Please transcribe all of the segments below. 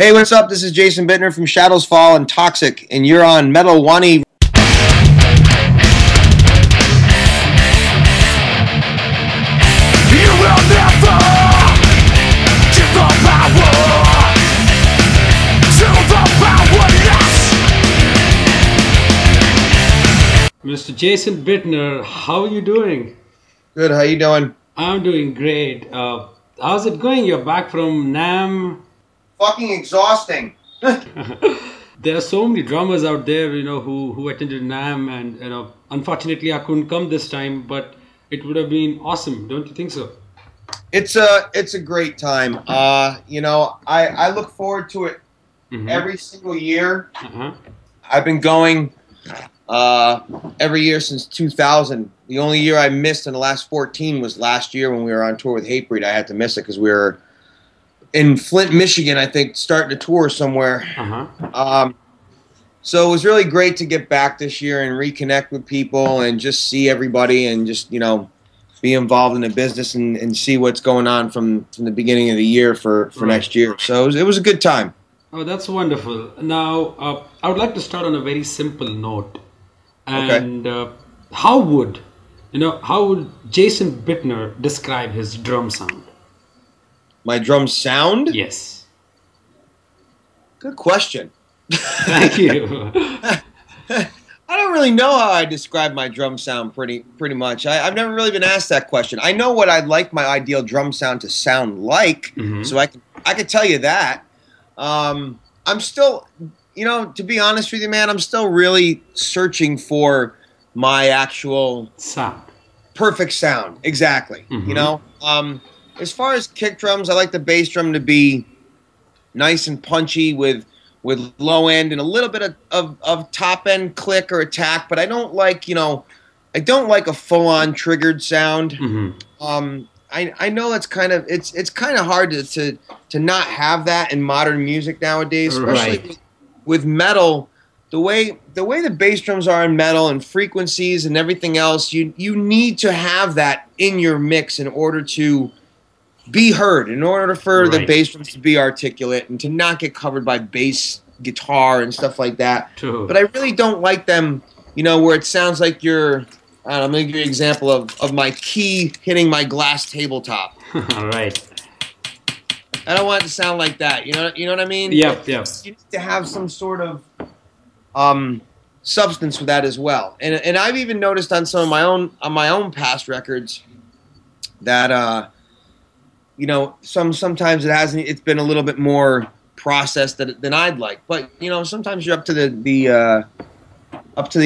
Hey, what's up? This is Jason Bittner from Shadows Fall and Toxic, and you're on Metal Wani. You will never give the power to the powerless. Mr. Jason Bittner, how are you doing? Good, how you doing? I'm doing great. How's it going? You're back from NAMM. Fucking exhausting. There are so many drummers out there, who attended NAMM, and unfortunately I couldn't come this time, but it would have been awesome, don't you think so? It's a great time. I look forward to it every single year. I've been going every year since 2000. The only year I missed in the last 14 was last year when we were on tour with Hatebreed. I had to miss it because we were in Flint, Michigan, I think, starting a tour somewhere. So it was really great to get back this year and reconnect with people and just see everybody and just, be involved in the business and see what's going on from the beginning of the year for next year. So it was a good time. Oh, that's wonderful. Now, I would like to start on a very simple note. And how would Jason Bittner describe his drum sound? My drum sound? Yes. Good question. Thank you. I don't really know how I describe my drum sound pretty much. I've never really been asked that question. I know what I'd like my ideal drum sound to sound like, so I can tell you that. I'm still, to be honest with you, man, I'm still really searching for my actual sound. Perfect sound. Exactly. As far as kick drums, I like the bass drum to be nice and punchy with low end and a little bit of top end click or attack, but I don't like a full on triggered sound. I know it's kind of hard to not have that in modern music nowadays, especially with metal. The way the bass drums are in metal and frequencies and everything else, you need to have that in your mix in order to be heard, in order for the bass drums to be articulate and to not get covered by bass guitar and stuff like that. True. But I really don't like them, where it sounds like you're, I don't know, I'm going to give you an example of my key hitting my glass tabletop. All right. I don't want it to sound like that. You know what I mean? Yep. You need to have some sort of substance with that as well. And I've even noticed on some of my own past records that sometimes it's been a little bit more processed than I'd like. But sometimes you're up to the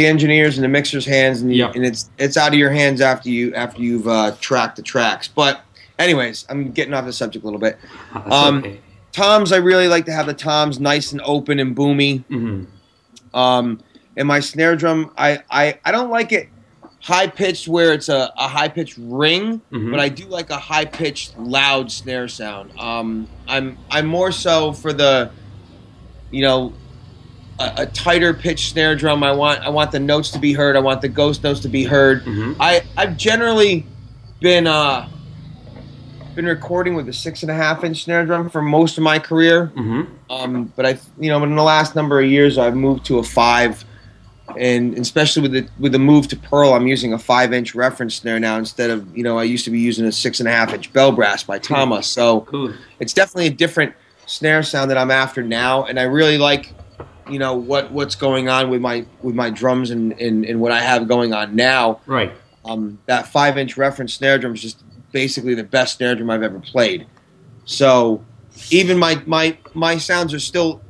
engineers and the mixer's hands, and it's out of your hands after you've tracked the tracks. But anyways, I'm getting off the subject a little bit. Okay. Toms, I really like to have the toms nice and open and boomy. And my snare drum, I don't like it high-pitched where it's a high-pitched ring, but I do like a high-pitched, loud snare sound. I'm more so for the, a tighter pitched snare drum. I want the notes to be heard. I want the ghost notes to be heard. I've generally been recording with a 6.5-inch snare drum for most of my career. But in the last number of years, I've moved to a 5. And especially with the move to Pearl, I'm using a 5-inch reference snare now instead of, I used to be using a 6.5-inch bell brass by Thomas. So it's definitely a different snare sound that I'm after now, and I really like, what's going on with my drums and what I have going on now. Right. That 5-inch reference snare drum is just basically the best snare drum I've ever played. So even my sounds are still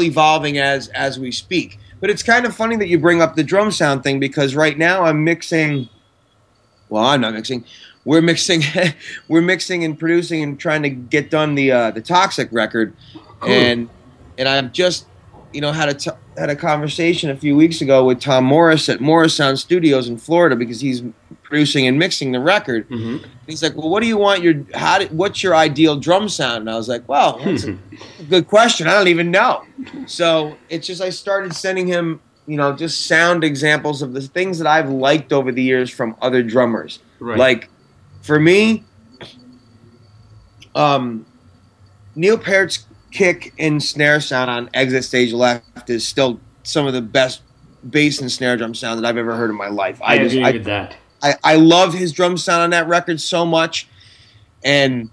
evolving as we speak. But it's kind of funny that you bring up the drum sound thing, because right now I'm mixing. Well, I'm not mixing. We're mixing. We're mixing and producing and trying to get done the Toxic record, and I've just had a conversation a few weeks ago with Tom Morris at Morris Sound Studios in Florida, because he's producing and mixing the record. He's like, well, what do you want what's your ideal drum sound? And I was like, well, that's a good question. I don't even know. So it's just, I started sending him, just sound examples of the things that I've liked over the years from other drummers. Like, for me, Neil Peart's kick and snare sound on Exit Stage Left is still some of the best bass and snare drum sound that I've ever heard in my life. I agree with that. I love his drum sound on that record so much, and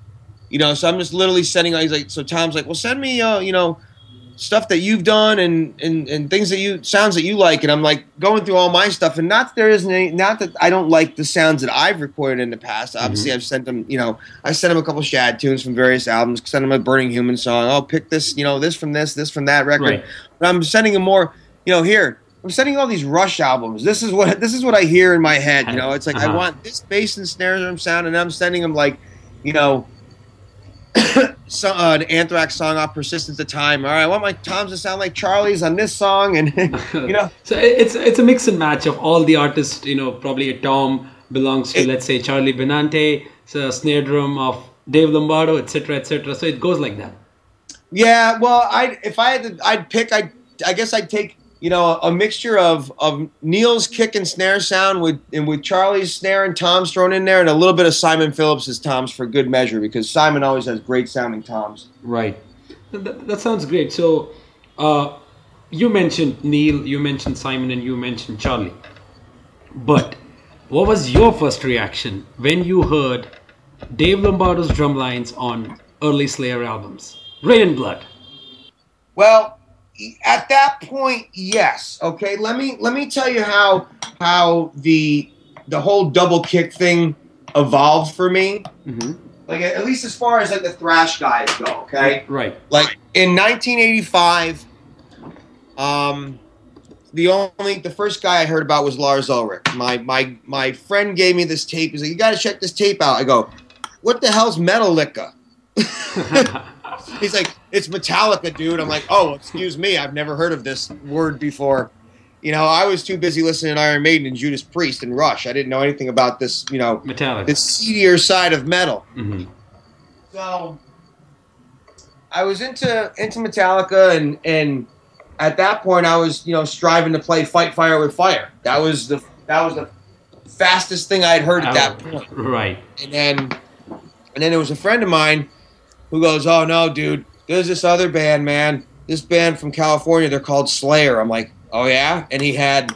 so I'm just literally sending. He's like, so Tom's like, well, send me, stuff that you've done and things that sounds that you like, and I'm like going through all my stuff, and not that I don't like the sounds that I've recorded in the past. Obviously, I've sent them, I sent him a couple Shad tunes from various albums, sent him a Burning Human song. Oh, pick this, this from this from that record. Right. But I'm sending him more, here. I'm sending all these Rush albums. This is what I hear in my head. It's like I want this bass and snare drum sound, and I'm sending them like, an Anthrax song off Persistence of Time. All right, I want my toms to sound like Charlie's on this song, and So it's a mix and match of all the artists. Probably a tom belongs to, let's say, Charlie Benante. So a snare drum of Dave Lombardo, etc., etc. So it goes like that. Yeah, well, I'd pick. I guess I'd take a mixture of Neil's kick and snare sound with Charlie's snare and toms thrown in there, and a little bit of Simon Phillips's toms for good measure, because Simon always has great sounding toms. Right. That sounds great. So you mentioned Neil, you mentioned Simon, and you mentioned Charlie. But what was your first reaction when you heard Dave Lombardo's drum lines on early Slayer albums, Rain and Blood? Well, at that point, yes. Okay, let me tell you how the whole double kick thing evolved for me. Like, at least as far as like the thrash guys go. Okay, right. Like in 1985, the first guy I heard about was Lars Ulrich. My friend gave me this tape. He's like, you got to check this tape out. I go, what the hell's Metallica? He's like, it's Metallica, dude. I'm like, oh, excuse me. I've never heard of this word before. I was too busy listening to Iron Maiden and Judas Priest and Rush. I didn't know anything about this, Metallica, this seedier side of metal. So I was into Metallica, and at that point I was, striving to play Fight Fire with Fire. That was the fastest thing I had heard at that point. Right. And then there was a friend of mine who goes, oh, no, dude, there's this other band, man. This band from California, they're called Slayer. I'm like, oh, yeah? And he had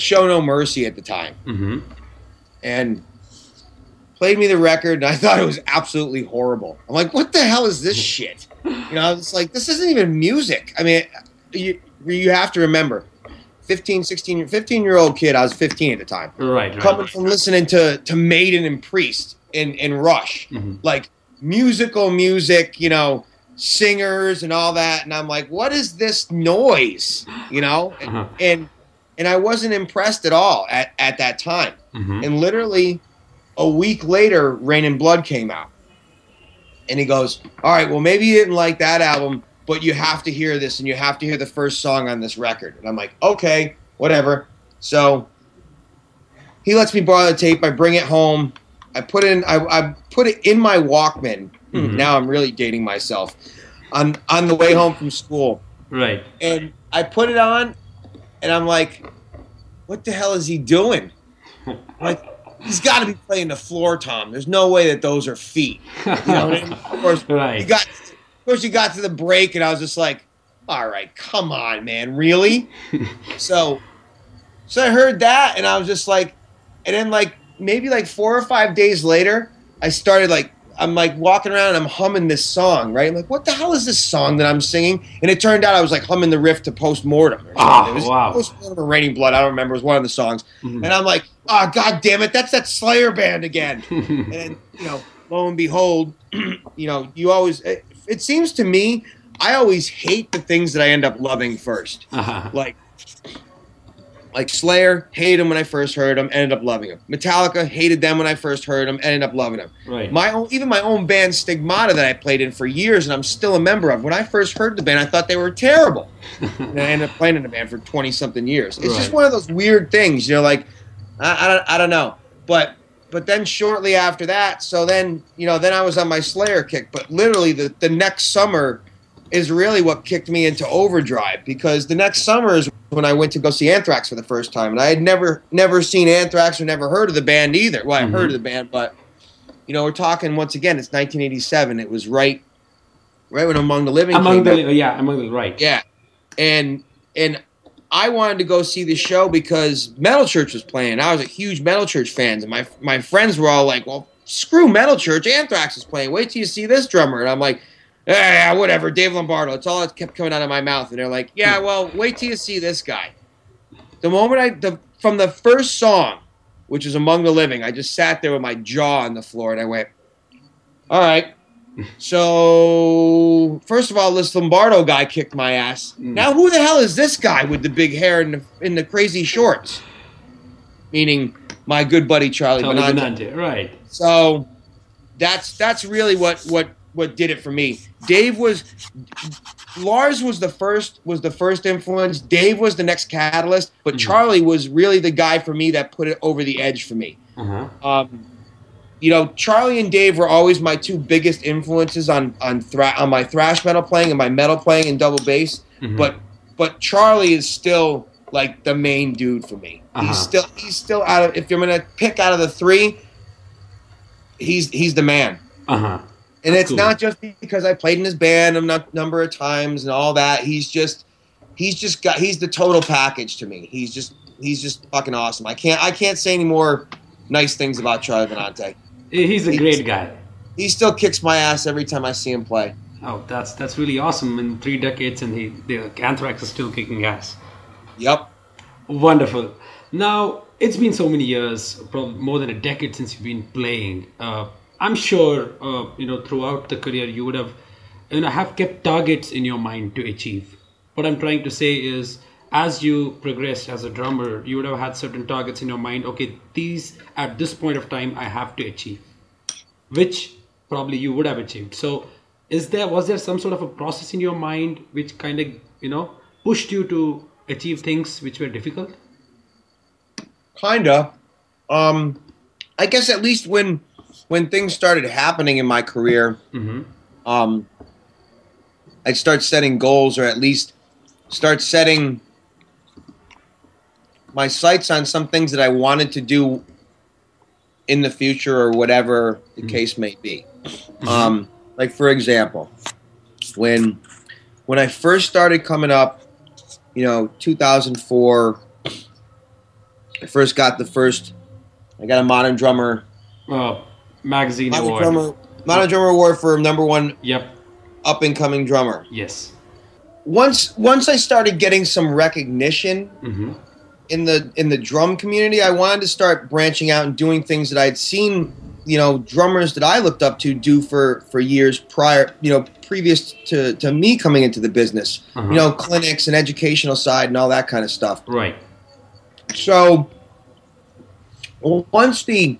Show No Mercy at the time. And played me the record, and I thought it was absolutely horrible. I'm like, what the hell is this shit? It's like, this isn't even music. I mean, you have to remember, 15-year-old kid, I was 15 at the time. Right. Coming from listening to Maiden and Priest and Rush. Like, musical music, singers and all that, and I'm like, what is this noise? And I wasn't impressed at all at that time. And literally a week later, Rain and Blood came out, and he goes, all right, well, maybe you didn't like that album, but you have to hear this, and you have to hear the first song on this record. And I'm like, okay, whatever. So he lets me borrow the tape. I bring it home. I put it in my Walkman. Now I'm really dating myself. On the way home from school. Right. And I put it on, and I'm like, what the hell is he doing? Like, he's got to be playing the floor tom. There's no way that those are feet. Of course, right. you got to the break, and I was just like, all right, come on, man, really? So I heard that, and I was just like, and then like, maybe like 4 or 5 days later, I started I'm like walking around and I'm humming this song, right? I'm like, what the hell is this song that I'm singing? And it turned out I was like humming the riff to Postmortem. Oh, it was wow. Postmortem or Raining Blood, I don't remember. It was one of the songs. And I'm like, oh, God damn it, that's that Slayer band again. And then, lo and behold, you always, it seems to me, I always hate the things that I end up loving first. Like Slayer, hated them when I first heard them, ended up loving them. Metallica, hated them when I first heard them, ended up loving them. Right. Even my own band, Stigmata, that I played in for years, and I'm still a member of. When I first heard the band, I thought they were terrible. And I ended up playing in the band for 20-something years. It's just one of those weird things. Like, I don't know. But then shortly after that, so then I was on my Slayer kick. But literally the next summer is really what kicked me into overdrive, because the next summer is when I went to go see Anthrax for the first time, and I had never seen Anthrax or never heard of the band either. Well, I heard of the band, but we're talking once again. It's 1987. It was right right when Among the Living Among came the out. yeah, among the right. Yeah, and I wanted to go see the show because Metal Church was playing. I was a huge Metal Church fan, and my friends were all like, "Well, screw Metal Church. Anthrax is playing. Wait till you see this drummer." And I'm like, "Yeah, whatever. Dave Lombardo." It's all that kept coming out of my mouth. And they're like, "Yeah, well, wait till you see this guy." The moment from the first song, which is Among the Living, I just sat there with my jaw on the floor, and I went, "All right." So, first of all, this Lombardo guy kicked my ass. Now, who the hell is this guy with the big hair and the crazy shorts? Meaning my good buddy Charlie Benante. Right. So, that's really what did it for me. Lars was the first influence. Dave was the next catalyst, but Charlie was really the guy for me that put it over the edge for me. You know, Charlie and Dave were always my two biggest influences on my thrash metal playing and my metal playing and double bass. But Charlie is still like the main dude for me. He's still out of, if you're gonna pick out of the three, he's the man. And it's cool. Not just because I played in his band a number of times and all that. He's the total package to me. He's just fucking awesome. I can't say any more nice things about Charlie Benante. He's a great guy. He still kicks my ass every time I see him play. Oh, that's really awesome. In 3 decades, and the Anthrax is still kicking ass. Yep. Wonderful. Now, it's been so many years, probably more than a decade since you've been playing. I'm sure, throughout the career, you would have kept targets in your mind to achieve. What I'm trying to say is, as you progressed as a drummer, you would have had certain targets in your mind. Okay, these at this point of time I have to achieve, which probably you would have achieved. So, was there some sort of a process in your mind which kind of pushed you to achieve things which were difficult? Kinda. I guess at least when things started happening in my career, I'd start setting goals, or at least start setting my sights on some things that I wanted to do in the future, or whatever the case may be. Like, for example, when I first started coming up, 2004, I got a Modern Drummer magazine award. Modern Drummer award for #1 Yep. up and coming drummer. Yes. Once I started getting some recognition in the drum community, I wanted to start branching out and doing things that I'd seen, drummers that I looked up to do for years prior, previous to me coming into the business. Clinics and educational side and all that kind of stuff. Right. So once the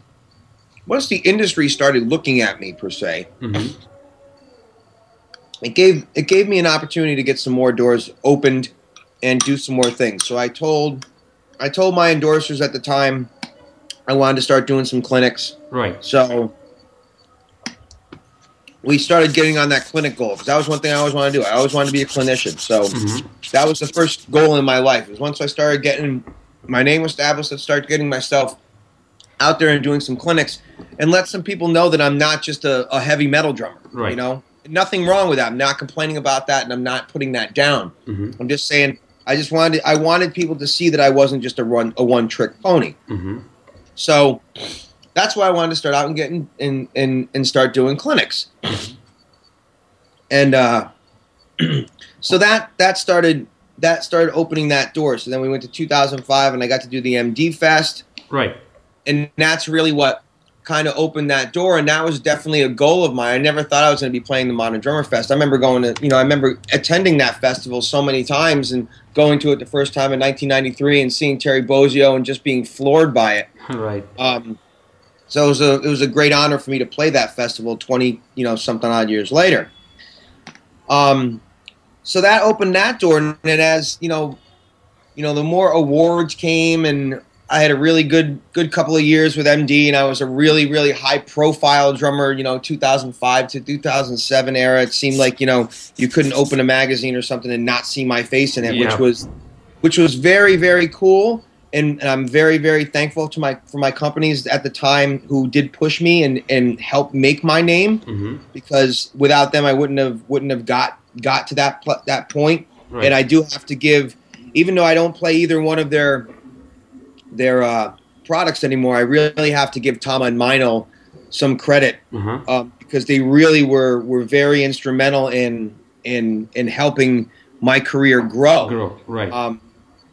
industry started looking at me, per se, it gave me an opportunity to get some more doors opened and do some more things. So I told my endorsers at the time I wanted to start doing some clinics. Right. So we started getting on that clinic goal, because that was one thing I always wanted to do. I always wanted to be a clinician. So that was the first goal in my life. Is once I started getting my name established, I started getting myself out there and doing some clinics and let some people know that I'm not just a heavy metal drummer. Right. Nothing wrong with that. I'm not complaining about that, and I'm not putting that down. I'm just saying I wanted people to see that I wasn't just a one-trick pony. So that's why I wanted to start out and get and start doing clinics. And so that started opening that door. So then we went to 2005, and I got to do the MD Fest. Right. And that's really what kind of opened that door, and that was definitely a goal of mine. I never thought I was going to be playing the Modern Drummer Fest. I remember I remember attending that festival so many times and going to it the first time in 1993 and seeing Terry Bozzio and just being floored by it. Right. So it was a great honor for me to play that festival 20 something odd years later. So that opened that door, and as the more awards came, and I had a really good couple of years with MD, and I was a really, really high-profile drummer, 2005 to 2007 era. It seemed like, you couldn't open a magazine or something and not see my face in it, which was very, very cool. and I'm very, very thankful to for my companies at the time who did push me and help make my name, because without them I wouldn't have got to that point. Right. And I do have to give, even though I don't play either one of their products anymore, I really have to give Tama and Mino some credit, because they really were very instrumental in helping my career grow. Right.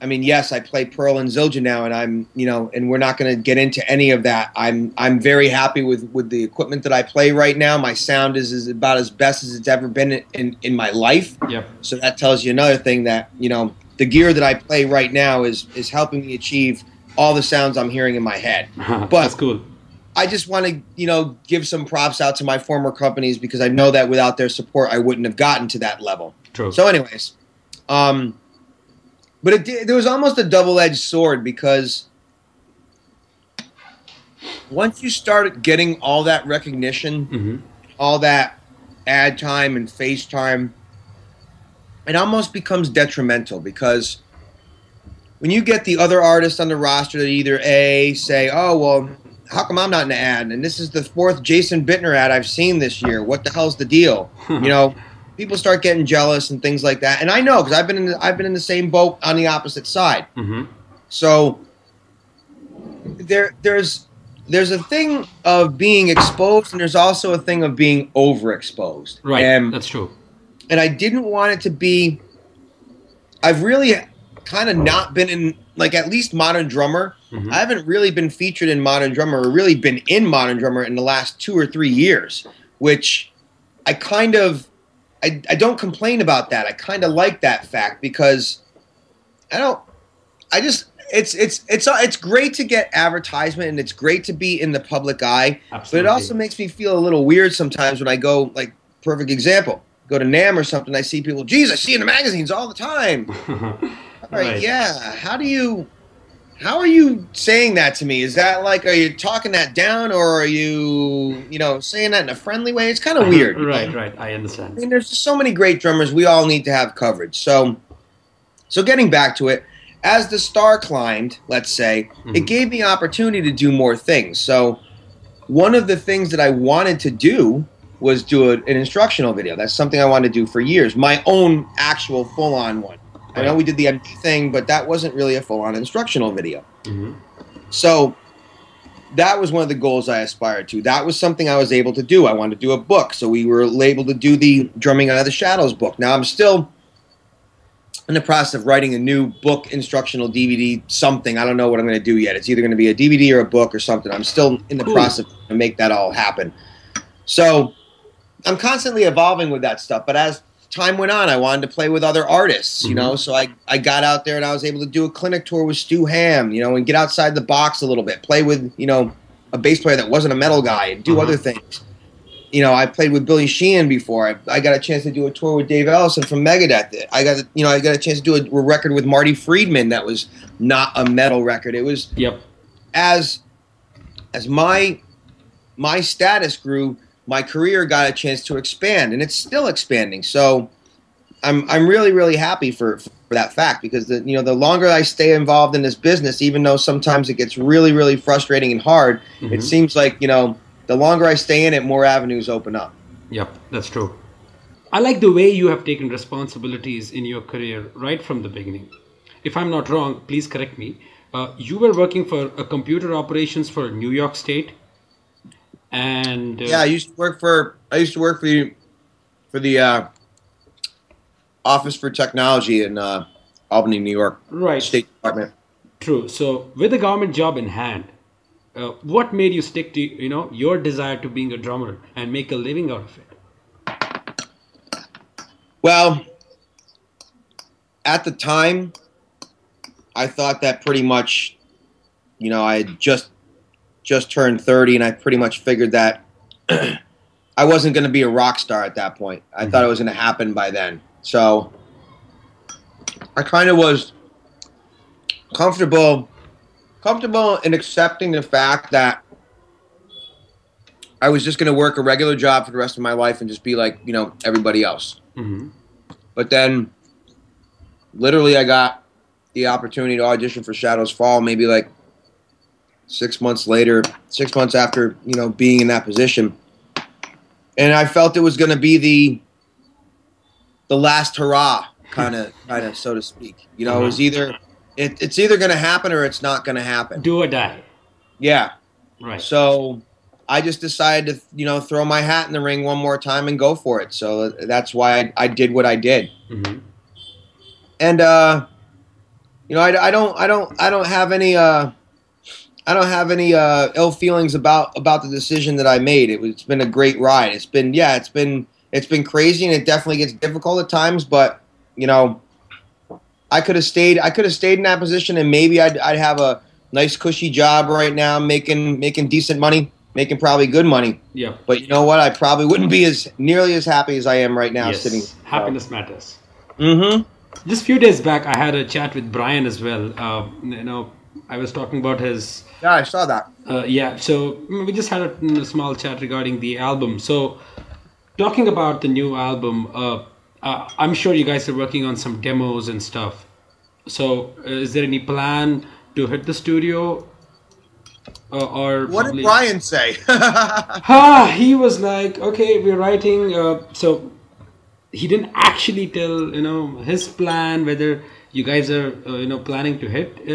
I mean, yes, I play Pearl and Zildjian now, and and we're not going to get into any of that. I'm very happy with the equipment that I play right now. My sound is about as best as it's ever been in my life. Yep. So that tells you another thing, that the gear that I play right now is helping me achieve all the sounds I'm hearing in my head. But that's cool. I just want to give some props out to my former companies, because I know that without their support I wouldn't have gotten to that level. True. So anyways, but there was almost a double-edged sword, because once you start getting all that recognition, all that ad time and face time, it almost becomes detrimental, because when you get the other artists on the roster that either say, oh, well, how come I'm not in the ad? And this is the 4th Jason Bittner ad I've seen this year. What the hell's the deal? People start getting jealous and things like that. And I know, because I've been in the same boat on the opposite side. So there's a thing of being exposed, and there's also a thing of being overexposed. Right, and that's true. And I didn't want it to be. I've really kind of not been in, like, at least Modern Drummer. I haven't really been featured in Modern Drummer, or really been in Modern Drummer in the last 2 or 3 years, which I kind of. I don't complain about that. I kind of like that fact, because it's great to get advertisement, and it's great to be in the public eye. Absolutely. But it also makes me feel a little weird sometimes when I go, like, perfect example, go to NAMM or something, I see people, geez, I see in the magazines all the time. All right, yeah. How are you saying that to me? Is that like, are you talking that down, or are you, saying that in a friendly way? It's kind of weird. Right. I understand. I mean, there's just so many great drummers. We all need to have coverage. So getting back to it, as the star climbed, let's say, it gave me opportunity to do more things. So one of the things that I wanted to do was do an instructional video. That's something I wanted to do for years. My own actual full-on one. I know we did the MD thing, but that wasn't really a full-on instructional video. So that was one of the goals I aspired to. That was something I was able to do. I wanted to do a book, so we were able to do the Drumming Out of the Shadows book. Now I'm still in the process of writing a new book, instructional DVD, something. I don't know what I'm going to do yet. It's either going to be a DVD or a book or something. I'm still in the process to make that all happen. So I'm constantly evolving with that stuff, but as time went on, I wanted to play with other artists, so I got out there and I was able to do a clinic tour with Stu Ham, and get outside the box a little bit, play with, a bass player that wasn't a metal guy, and do other things. I played with Billy Sheehan before. I got a chance to do a tour with Dave Ellison from Megadeth. I got a chance to do a record with Marty Friedman that was not a metal record. It was as my status grew, my career got a chance to expand, and it's still expanding. So I'm really, really happy for that fact, because the longer I stay involved in this business, even though sometimes it gets really, really frustrating and hard, it seems like, the longer I stay in it, more avenues open up. Yep, that's true. I like the way you have taken responsibilities in your career right from the beginning. If I'm not wrong, please correct me. You were working for a computer operations for New York State. And yeah, I used to work for the Office for Technology in Albany, New York, State Department. True. So, with a government job in hand, what made you stick to your desire to being a drummer and make a living out of it? Well, at the time, I thought that pretty much, I had just turned 30, and I pretty much figured that I wasn't going to be a rock star at that point. I thought it was going to happen by then. So I kind of was comfortable in accepting the fact that I was just going to work a regular job for the rest of my life and just be like, everybody else. But then literally I got the opportunity to audition for Shadows Fall maybe like 6 months later, 6 months after, you know, being in that position. And I felt it was going to be the last hurrah, kind of, so to speak. You know, it was either it's either going to happen or it's not going to happen. Do or die. Yeah. Right. So I just decided to, you know, throw my hat in the ring one more time and go for it. So that's why I did what I did. Mm-hmm. And you know, I don't have any ill feelings about the decision that I made. It's been a great ride. It's been crazy, and it definitely gets difficult at times. But you know, I could have stayed in that position, and maybe I'd have a nice cushy job right now, making decent money, making probably good money. Yeah. But you know what? I probably wouldn't be nearly as happy as I am right now sitting. Happiness matters. Mm-hmm. Just a few days back, I had a chat with Brian as well. You know, I was talking about his. Yeah, I saw that. Yeah, so we just had a small chat regarding the album. So, talking about the new album, I'm sure you guys are working on some demos and stuff. So, is there any plan to hit the studio? Or what did Brian say? He was like, okay, we're writing. So, he didn't actually tell, you know, his plan, whether you guys are, you know, planning to hit,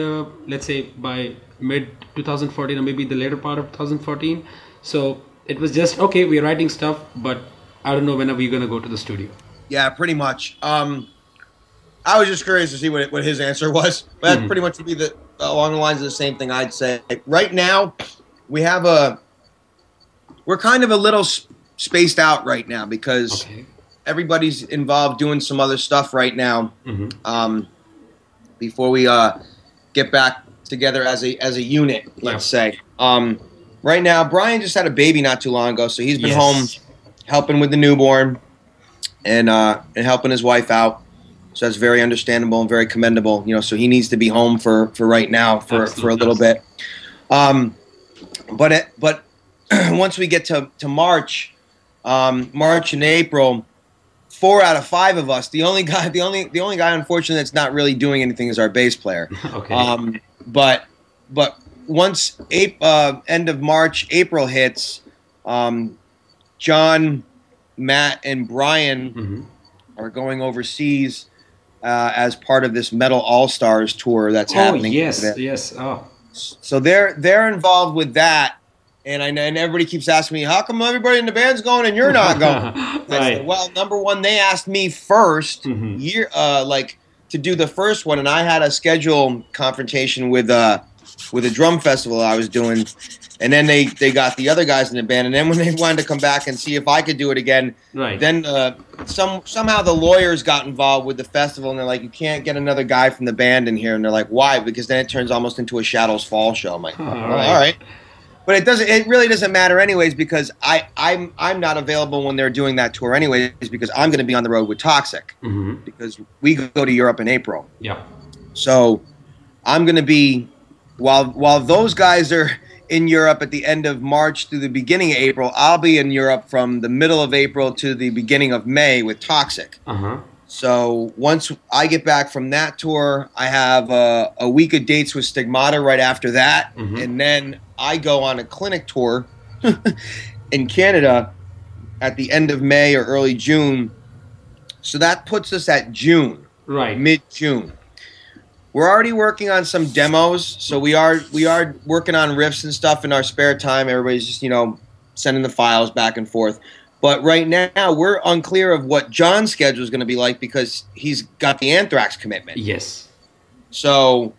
let's say by mid 2014 or maybe the later part of 2014. So it was just, okay, we're writing stuff, but I don't know when are we going to go to the studio. Yeah, pretty much. I was just curious to see what his answer was. But that pretty much would be along the lines of the same thing I'd say. Right now, we're kind of a little spaced out right now because everybody's involved doing some other stuff right now. Before we get back together as a unit, let's say. Right now, Brian just had a baby not too long ago, so he's been home helping with the newborn and helping his wife out. So that's very understandable and very commendable. You know, so he needs to be home for right now for a little bit. But once we get to March and April, 4 out of 5 of us. The only guy, unfortunately, that's not really doing anything is our bass player. But once end of March, April hits, John, Matt, and Brian are going overseas as part of this Metal All Stars tour that's happening. Yes. Oh, so they're involved with that. And everybody keeps asking me, how come everybody in the band's going and you're not going? Said, well, number one, they asked me first, to do the first one, and I had a schedule confrontation with a drum festival I was doing, and then they got the other guys in the band, and then when they wanted to come back and see if I could do it again, then somehow the lawyers got involved with the festival, and they're like, you can't get another guy from the band in here, and they're like, why? Because then it turns almost into a Shadows Fall show. I'm like, all right. But it really doesn't matter anyways, because I'm not available when they're doing that tour anyways, because I'm going to be on the road with Toxic, because we go to Europe in April. Yeah. So I'm going to be, while those guys are in Europe at the end of March through the beginning of April, I'll be in Europe from the middle of April to the beginning of May with Toxic. So once I get back from that tour, I have a week of dates with Stigmata right after that, and then I go on a clinic tour in Canada at the end of May or early June. So that puts us at June, mid-June. We're already working on some demos, so we are working on riffs and stuff in our spare time. Everybody's just, you know, sending the files back and forth. But right now, we're unclear of what John's schedule is going to be like because he's got the Anthrax commitment. Yes. So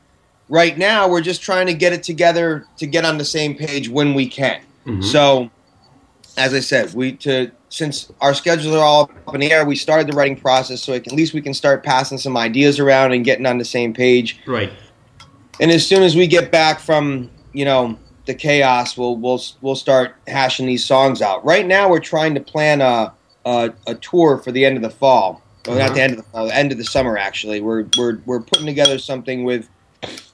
right now, we're just trying to get it together to get on the same page when we can. So, as I said, since our schedules are all up in the air, we started the writing process so at least we can start passing some ideas around and getting on the same page. Right. And as soon as we get back from, you know, the chaos, we'll start hashing these songs out. Right now, we're trying to plan a tour for the end of the fall. Well, not the end of the fall, the end of the summer. Actually, we're putting together something with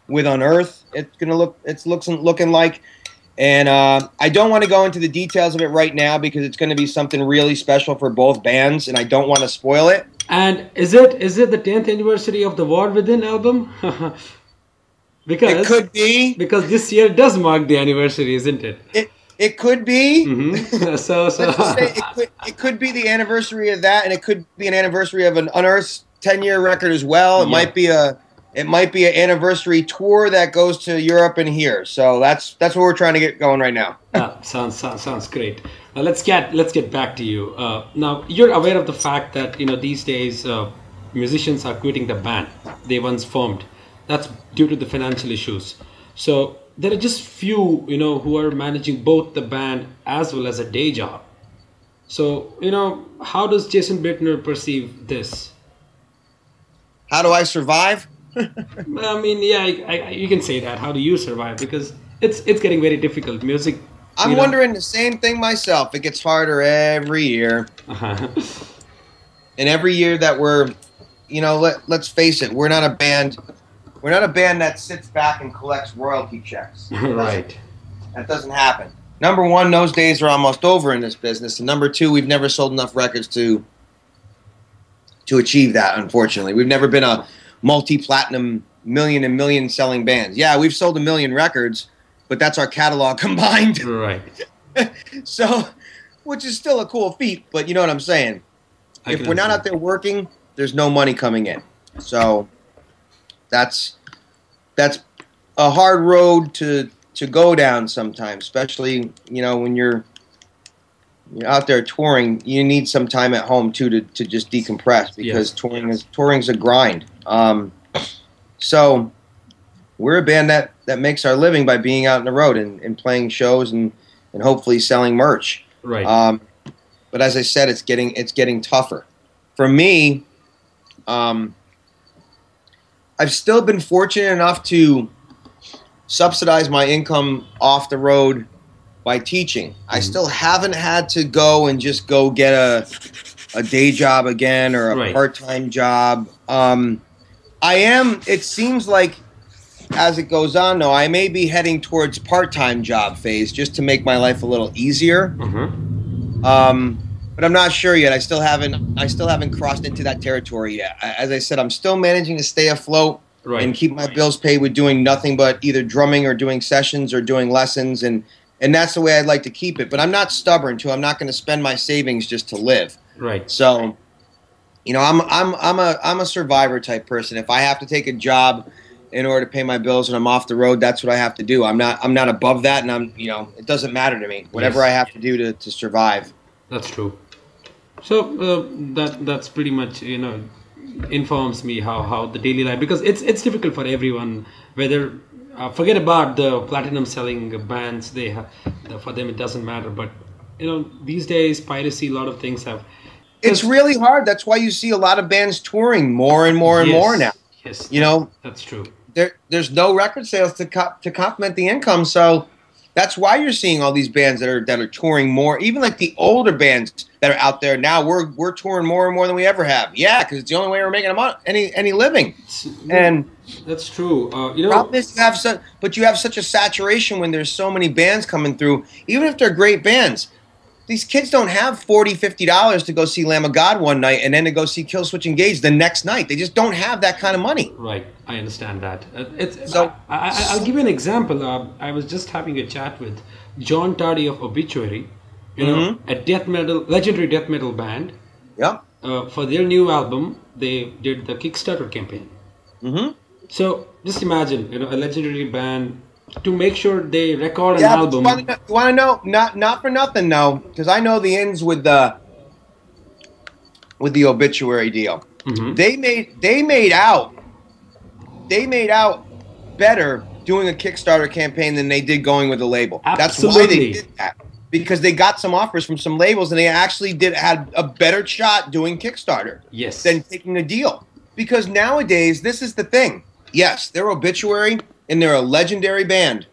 Unearth. It's looking like, And I don't want to go into the details of it right now because it's going to be something really special for both bands, and I don't want to spoil it. And is it the 10th anniversary of the War Within album? Because it could be, because this year does mark the anniversary, isn't it? It could be. Mm-hmm. So Let's just say it could be the anniversary of that, and it could be an anniversary of an Unearthed 10-year record as well. It might be an anniversary tour that goes to Europe and here. So that's what we're trying to get going right now. Sounds great. Let's get back to you. Now you're aware of the fact that these days musicians are quitting the band they once formed. That's due to the financial issues. So there are just few who are managing both the band as well as a day job. So how does Jason Bittner perceive this? How do I survive? I mean, yeah, you can say that. How do you survive? Because it's getting very difficult. Music. I'm wondering the same thing myself. It gets harder every year. And every year that we're, let's face it, we're not a band. We're not a band that sits back and collects royalty checks. Right. That doesn't happen. Number one, those days are almost over in this business. And number two, we've never sold enough records to achieve that, unfortunately. We've never been a multi-platinum million selling bands. Yeah, we've sold 1 million records, but that's our catalog combined. Right. So, which is still a cool feat, but you know what I'm saying. If we're not out there working, there's no money coming in. So that's a hard road to go down sometimes, especially when you're out there touring. You need some time at home too to just decompress because touring's a grind. So we're a band that makes our living by being out on the road and playing shows and hopefully selling merch. Right. But as I said, it's getting tougher. For me, I've still been fortunate enough to subsidize my income off the road by teaching. I still haven't had to go and just go get a day job again or a part-time job. It seems like as it goes on, though, I may be heading towards part-time job phase just to make my life a little easier. But I'm not sure yet. I still haven't crossed into that territory yet. As I said, I'm still managing to stay afloat and keep my bills paid with doing nothing but either drumming or doing sessions or doing lessons, and that's the way I'd like to keep it. But I'm not stubborn too. I'm not going to spend my savings just to live. Right. So, I'm a survivor type person. If I have to take a job in order to pay my bills and I'm off the road, that's what I have to do. I'm not above that, and it doesn't matter to me. Whatever I have to do to survive. That's true. So that's pretty much informs me how the daily life, because it's difficult for everyone, whether forget about the platinum selling bands, for them it doesn't matter, but these days piracy, a lot of things have. It's really hard. That's why you see a lot of bands touring more and more and more now. Yes, that's true. There's no record sales to complement the income, so that's why you're seeing all these bands that are touring more. Even like the older bands that are out there now, we're touring more and more than we ever have. Yeah, because it's the only way we're making any living. And that's true. Problem is you have such a saturation when there's so many bands coming through. Even if they're great bands, these kids don't have $40, $50 to go see Lamb of God one night and then to go see Killswitch Engage the next night. They just don't have that kind of money. Right, I understand that. I'll give you an example. I was just having a chat with John Tardy of Obituary, a legendary death metal band. Yeah. For their new album, they did the Kickstarter campaign. So just imagine, a legendary band, to make sure they record an album. You want to know? Not for nothing, no, because I know the ins with the Obituary deal. They made out better doing a Kickstarter campaign than they did going with a label. Absolutely. That's why they did that, because they got some offers from some labels and they actually had a better shot doing Kickstarter than taking a deal. Because nowadays, this is the thing. Yes, they're Obituary and they're a legendary band.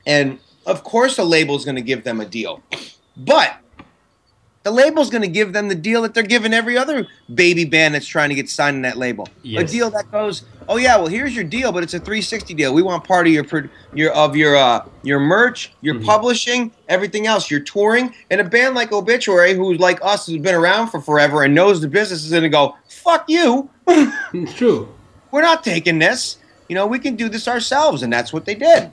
And of course a label's going to give them a deal. But the label's going to give them the deal that they're giving every other baby band that's trying to get signed in that label. A deal that goes, oh yeah, well here's your deal, but it's a 360 deal. We want part of your merch, your publishing, everything else, your touring. And a band like Obituary, who's like us, who's been around for forever and knows the business, is going to go, fuck you. It's true. We're not taking this. You know, we can do this ourselves, and that's what they did.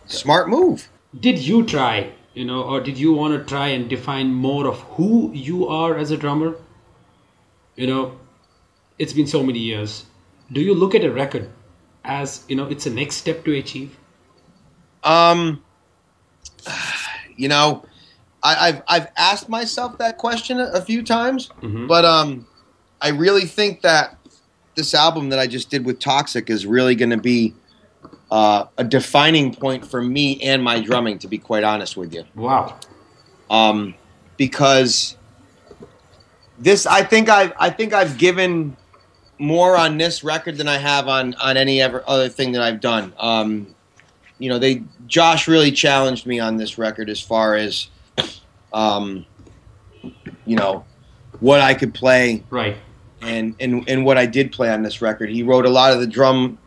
Smart move. Did you try, or did you want to try and define more of who you are as a drummer? It's been so many years. Do you look at a record as, it's a next step to achieve? I've asked myself that question a few times, but I really think that this album that I just did with Toxic is really going to be a defining point for me and my drumming, to be quite honest with you. Wow. Because this, I think I've given more on this record than I have on any other thing that I've done. Josh really challenged me on this record as far as, what I could play. Right. And what I did play on this record. He wrote a lot of the drum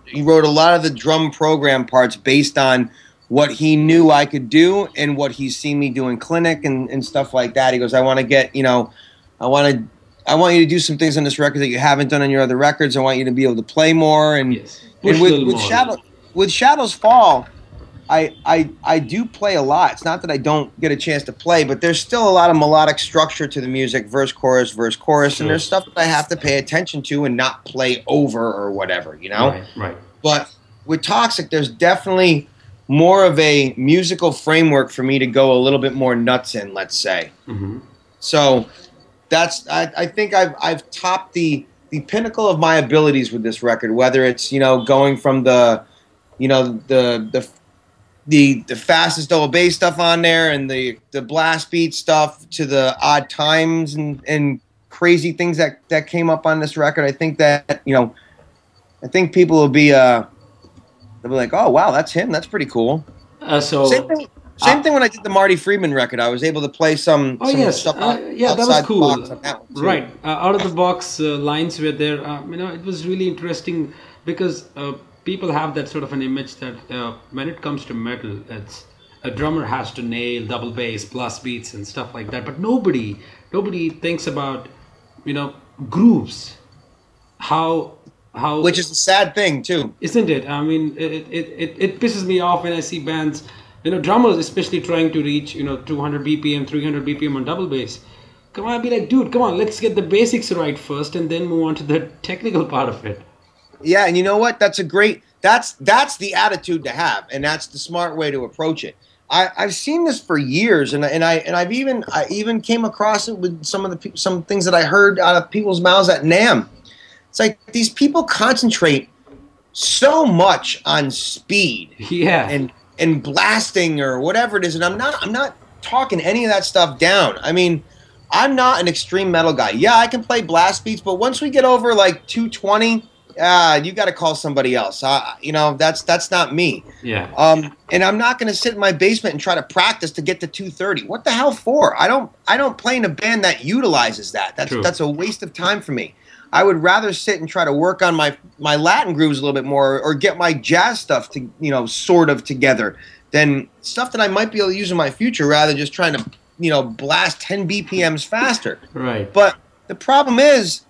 program parts based on what he knew I could do and what he's seen me do in clinic and stuff like that. He goes, I want you to do some things on this record that you haven't done on your other records. I want you to be able to play more. And, yes. and with Shadows Fall, I do play a lot. It's not that I don't get a chance to play, but there's still a lot of melodic structure to the music, verse, chorus, sure. and there's stuff that I have to pay attention to and not play over or whatever, Right. But with Toxic, there's definitely more of a musical framework for me to go a little bit more nuts in, let's say. So I think I've topped the pinnacle of my abilities with this record, whether it's, going from the fastest double bass stuff on there and the blast beat stuff to the odd times and crazy things that came up on this record. I think that, I think people will be, they'll be like, oh wow, that's him. That's pretty cool. Same thing when I did the Marty Friedman record. I was able to play some stuff that was cool. Right. Out of the box lines were there. It was really interesting because people have that sort of an image that when it comes to metal, it's a drummer has to nail double bass, blast beats, and stuff like that. But nobody thinks about grooves. How which is a sad thing too, isn't it? I mean, it pisses me off when I see bands, drummers especially trying to reach 200 BPM, 300 BPM on double bass. Come on, I'd be like, dude, come on, let's get the basics right first, and then move on to the technical part of it. Yeah, and you know what? That's the attitude to have, and that's the smart way to approach it. I've seen this for years, and I even came across it with some things that I heard out of people's mouths at NAMM. It's like these people concentrate so much on speed, and blasting or whatever it is, and I'm not talking any of that stuff down. I mean, I'm not an extreme metal guy. Yeah, I can play blast beats, but once we get over like 220. You got to call somebody else. That's not me. Yeah. And I'm not going to sit in my basement and try to practice to get to 230. What the hell for? I don't play in a band that utilizes that. That's a waste of time for me. I would rather sit and try to work on my Latin grooves a little bit more, or get my jazz stuff to sort of together, than stuff that I might be able to use in my future, rather than just trying to blast 10 BPMs faster. Right. But the problem is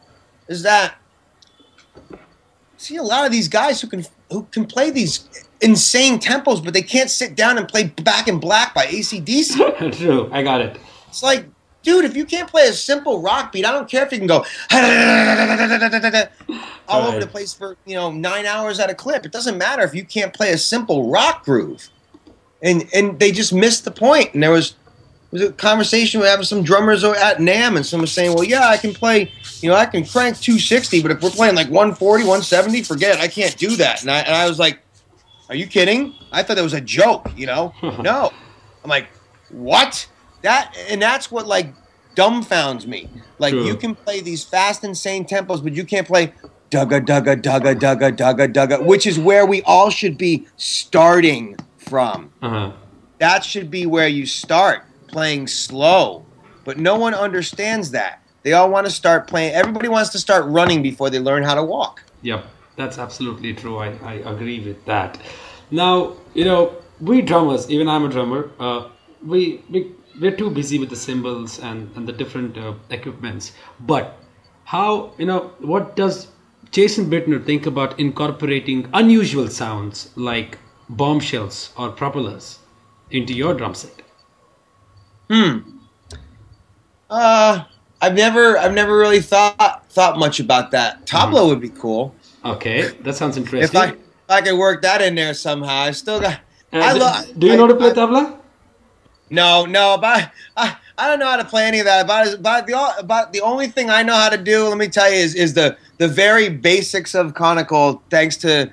that. See a lot of these guys who can play these insane tempos, but they can't sit down and play Back in Black by AC/DC. True, I got it. It's like, dude, if you can't play a simple rock beat, I don't care if you can go all over the place for 9 hours at a clip. It doesn't matter if you can't play a simple rock groove. And they just missed the point. And there was a conversation we had with some drummers at NAMM, and someone was saying, well, yeah, I can play, I can crank 260, but if we're playing like 140, 170, forget it. I can't do that. And I was like, are you kidding? I thought that was a joke, No. I'm like, what? That's what like dumbfounds me. Like, you can play these fast, insane tempos, but you can't play dugga, dugga, dugga, dugga, dugga, dugga, which is where we all should be starting from. That should be where you start. Playing slow, but no one understands that. They all want to start playing. Everybody wants to start running before they learn how to walk. Yep, That's absolutely true. I agree with that. Now, we drummers, even I'm a drummer, we're too busy with the cymbals and the different equipments. But how, what does Jason Bittner think about incorporating unusual sounds like bombshells or propellers into your drum set? I've never really thought much about that. Tabla would be cool. Okay, that sounds interesting. If I could work that in there somehow, I still got. Do you know to play tabla? No, but I don't know how to play any of that. About the only thing I know how to do, let me tell you, is the very basics of conical. Thanks to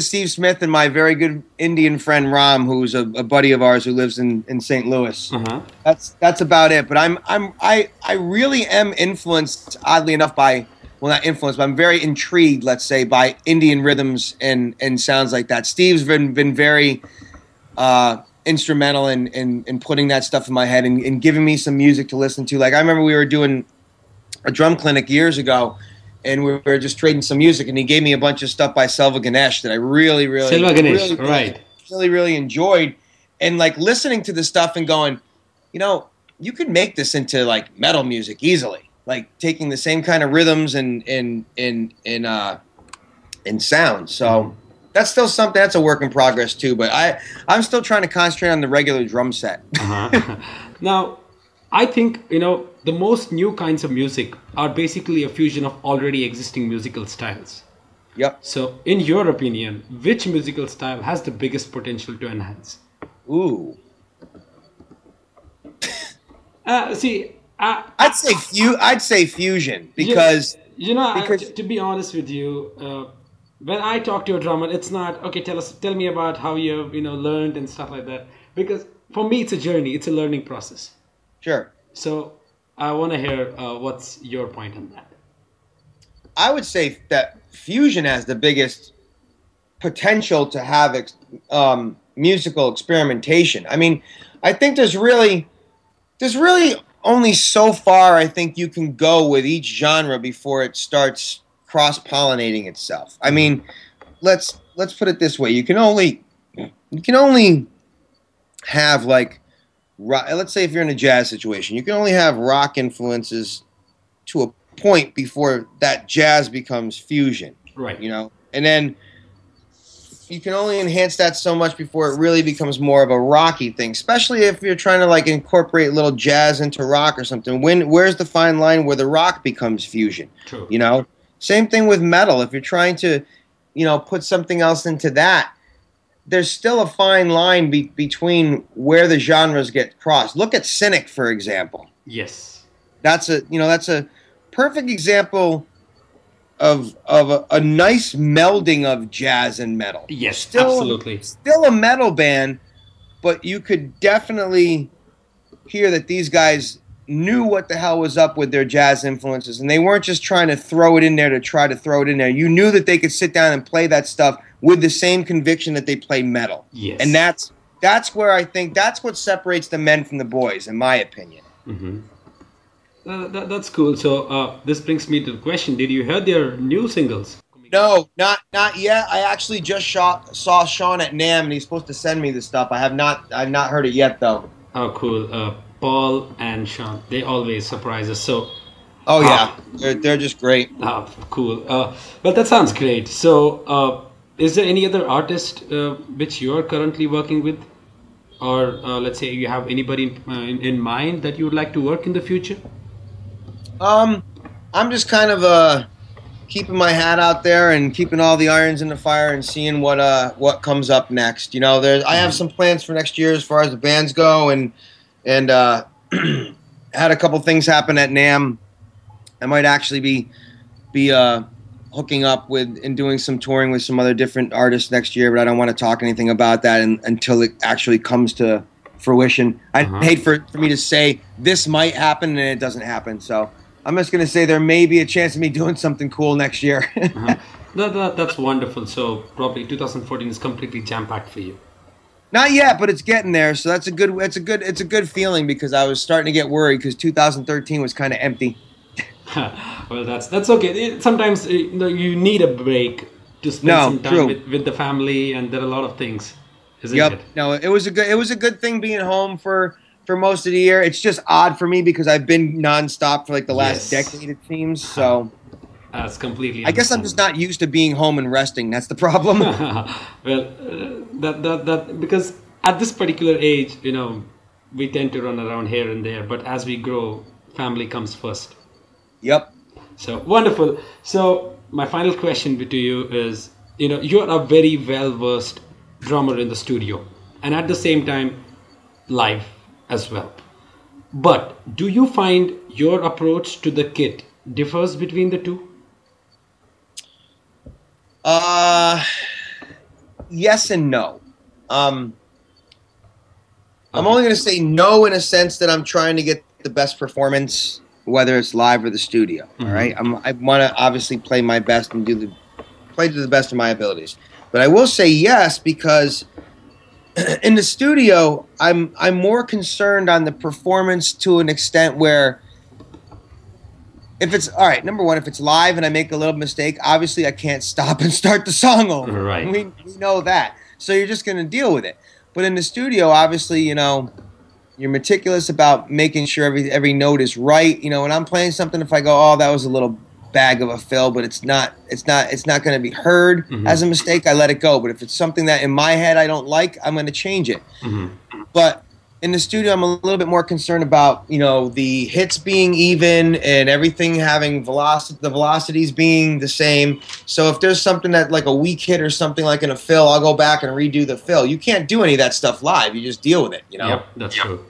Steve Smith and my very good Indian friend Ram, who's a buddy of ours who lives in St. Louis. That's about it. But I really am influenced, oddly enough, by, well, not influenced, but I'm very intrigued, let's say, by Indian rhythms and sounds like that. Steve's been very instrumental in putting that stuff in my head and giving me some music to listen to. Like, I remember we were doing a drum clinic years ago, and we were just trading some music, and he gave me a bunch of stuff by Selva Ganesh that I really enjoyed. And like listening to the stuff and going, you could make this into like metal music easily. Like taking the same kind of rhythms and sounds. So that's still something that's a work in progress too. But I'm still trying to concentrate on the regular drum set. Now, I think the most new kinds of music are basically a fusion of already existing musical styles. Yep. So, in your opinion, which musical style has the biggest potential to enhance? Ooh. I'd say fusion because to be honest with you, when I talk to a drummer, it's not okay. Tell me about how you've learned and stuff like that. Because for me, it's a journey. It's a learning process. Sure. So I want to hear what's your point on that. I would say that fusion has the biggest potential to have musical experimentation. I mean, I think there's really only so far I think you can go with each genre before it starts cross-pollinating itself. I mean, let's put it this way: you can only have like rock, let's say if you're in a jazz situation, you can only have rock influences to a point before that jazz becomes fusion. Right. And then you can only enhance that so much before it really becomes more of a rocky thing, especially if you're trying to like incorporate a little jazz into rock or something. Where's the fine line where the rock becomes fusion? True. Same thing with metal. If you're trying to, put something else into that, there's still a fine line between where the genres get crossed. Look at Cynic, for example. Yes. That's a perfect example of a nice melding of jazz and metal. Yes, absolutely. Still a metal band, but you could definitely hear that these guys knew what the hell was up with their jazz influences, and they weren't just trying to throw it in there to try to throw it in there. You knew that they could sit down and play that stuff with the same conviction that they play metal. Yes. And that's where I think that's what separates the men from the boys, in my opinion. Mm-hmm. That's cool. So this brings me to the question: did you hear their new singles? No, not yet. I actually just saw Sean at NAMM, and he's supposed to send me the stuff. I've not heard it yet, though. Oh, cool. Paul and Sean, they always surprise us. So. Oh yeah, they're just great. Cool. Well, that sounds great. So, is there any other artist which you are currently working with, or let's say you have anybody in mind that you would like to work in the future? I'm just kind of keeping my hat out there and keeping all the irons in the fire and seeing what comes up next. I have some plans for next year as far as the bands go, and had a couple things happen at NAMM. I might actually be hooking up with and doing some touring with some other different artists next year, but I don't want to talk anything about that until it actually comes to fruition. I'd hate for me to say this might happen and it doesn't happen. So I'm just going to say there may be a chance of me doing something cool next year. That's wonderful. So probably 2014 is completely jam-packed for you. Not yet, but it's getting there. So it's a good feeling, because I was starting to get worried because 2013 was kind of empty. Well, that's okay. Sometimes you need a break to spend some time with the family, and there are a lot of things, isn't it? No, it was a good thing being home for most of the year. It's just odd for me because I've been nonstop for like the last decade, it seems. So that's completely. I guess I'm just not used to being home and resting. That's the problem. Well, that because at this particular age, we tend to run around here and there, but as we grow, family comes first. Yep. So wonderful. So my final question to you is, you're a very well-versed drummer in the studio, and at the same time, live as well. But do you find your approach to the kit differs between the two? Yes and no. I'm only going to say no in a sense that I'm trying to get the best performance, whether it's live or the studio. All right, I want to obviously play my best and play to the best of my abilities. But I will say yes because in the studio, I'm more concerned on the performance to an extent where if it's all right. Number one, if it's live and I make a little mistake, obviously I can't stop and start the song over. Right. We know that, so you're just going to deal with it. But in the studio, obviously, you're meticulous about making sure every note is right. When I'm playing something, if I go, oh, that was a little bag of a fill, but it's not going to be heard as a mistake, I let it go. But if it's something that in my head I don't like, I'm going to change it. But in the studio, I'm a little bit more concerned about, the hits being even and everything having the velocities being the same. So if there's something that like a weak hit or something like in a fill, I'll go back and redo the fill. You can't do any of that stuff live. You just deal with it, Yep, that's true.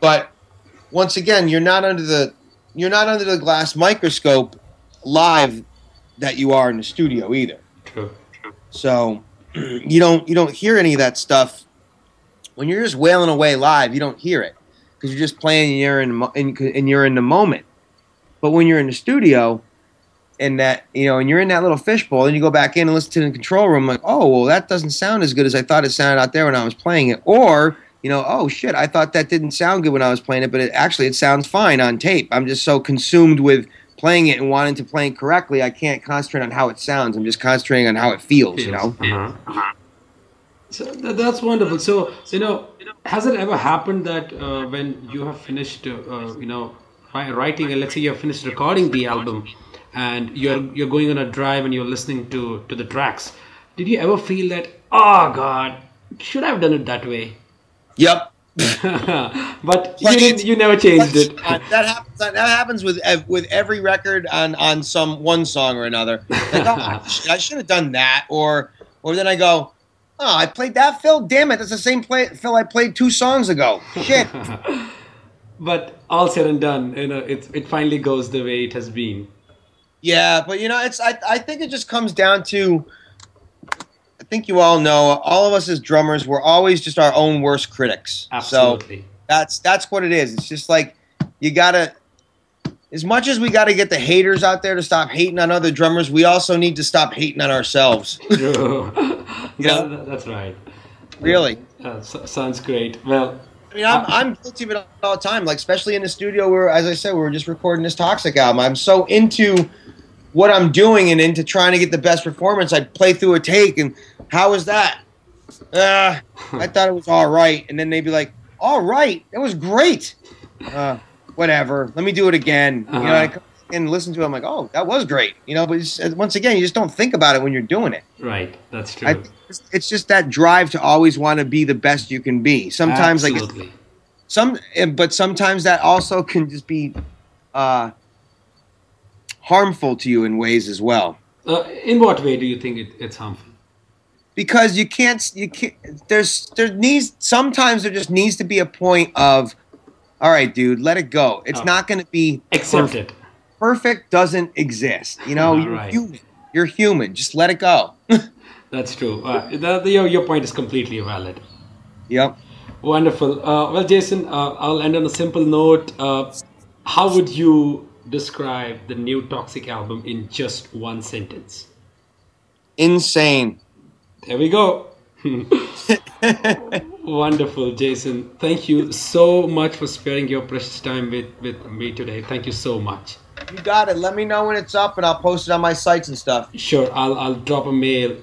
But once again, you're not under the glass microscope live that you are in the studio either. True. So you don't hear any of that stuff. When you're just wailing away live, you don't hear it because you're just playing and you're in the moment. But when you're in the studio and and you're in that little fishbowl, and you go back in and listen to the control room, like, oh, well, that doesn't sound as good as I thought it sounded out there when I was playing it. Or, oh shit, I thought that didn't sound good when I was playing it, but it sounds fine on tape. I'm just so consumed with playing it and wanting to play it correctly, I can't concentrate on how it sounds. I'm just concentrating on how it feels. So that's wonderful. So, has it ever happened that when you have finished, writing, and let's say you have finished recording the album, and you're going on a drive and you're listening to the tracks, did you ever feel that, oh God, should I have done it that way? Yep. But you never changed it. That happens with every record on one song or another. Like, oh, I should have done that, or then I go, oh, I played that fill? Damn it, that's the same fill I played 2 songs ago. Shit. But all said and done, it finally goes the way it has been. Yeah, but I think it just comes down to, I think you all know, all of us as drummers, we're always just our own worst critics. Absolutely. So that's what it is. It's just like you gotta, as much as we gotta get the haters out there to stop hating on other drummers, we also need to stop hating on ourselves. True. That's right. Really. Sounds great. Well, I mean, I'm guilty of it all the time. Like, especially in the studio where, as I said, we were just recording this Toxic album. I'm so into what I'm doing and into trying to get the best performance. I play through a take and how was that? I thought it was all right. And then they'd be like, all right, that was great. Whatever. Let me do it again. I come and listen to it. I'm like, oh, that was great. But once again, you just don't think about it when you're doing it. Right. That's true. It's just that drive to always want to be the best you can be. Sometimes, absolutely. But sometimes that also can just be harmful to you in ways as well. In what way do you think it's harmful? Because you can't. Sometimes there just needs to be a point of, all right, dude, let it go. It's not going to be accepted. Perfect doesn't exist. You're right. human. You're human. Just let it go. That's true. Your point is completely valid. Yep. Wonderful. Well, Jason, I'll end on a simple note. How would you describe the new Toxic album in just one sentence? Insane. There we go. Wonderful, Jason. Thank you so much for sparing your precious time with me today. Thank you so much. You got it. Let me know when it's up and I'll post it on my sites and stuff. Sure, I'll drop a mail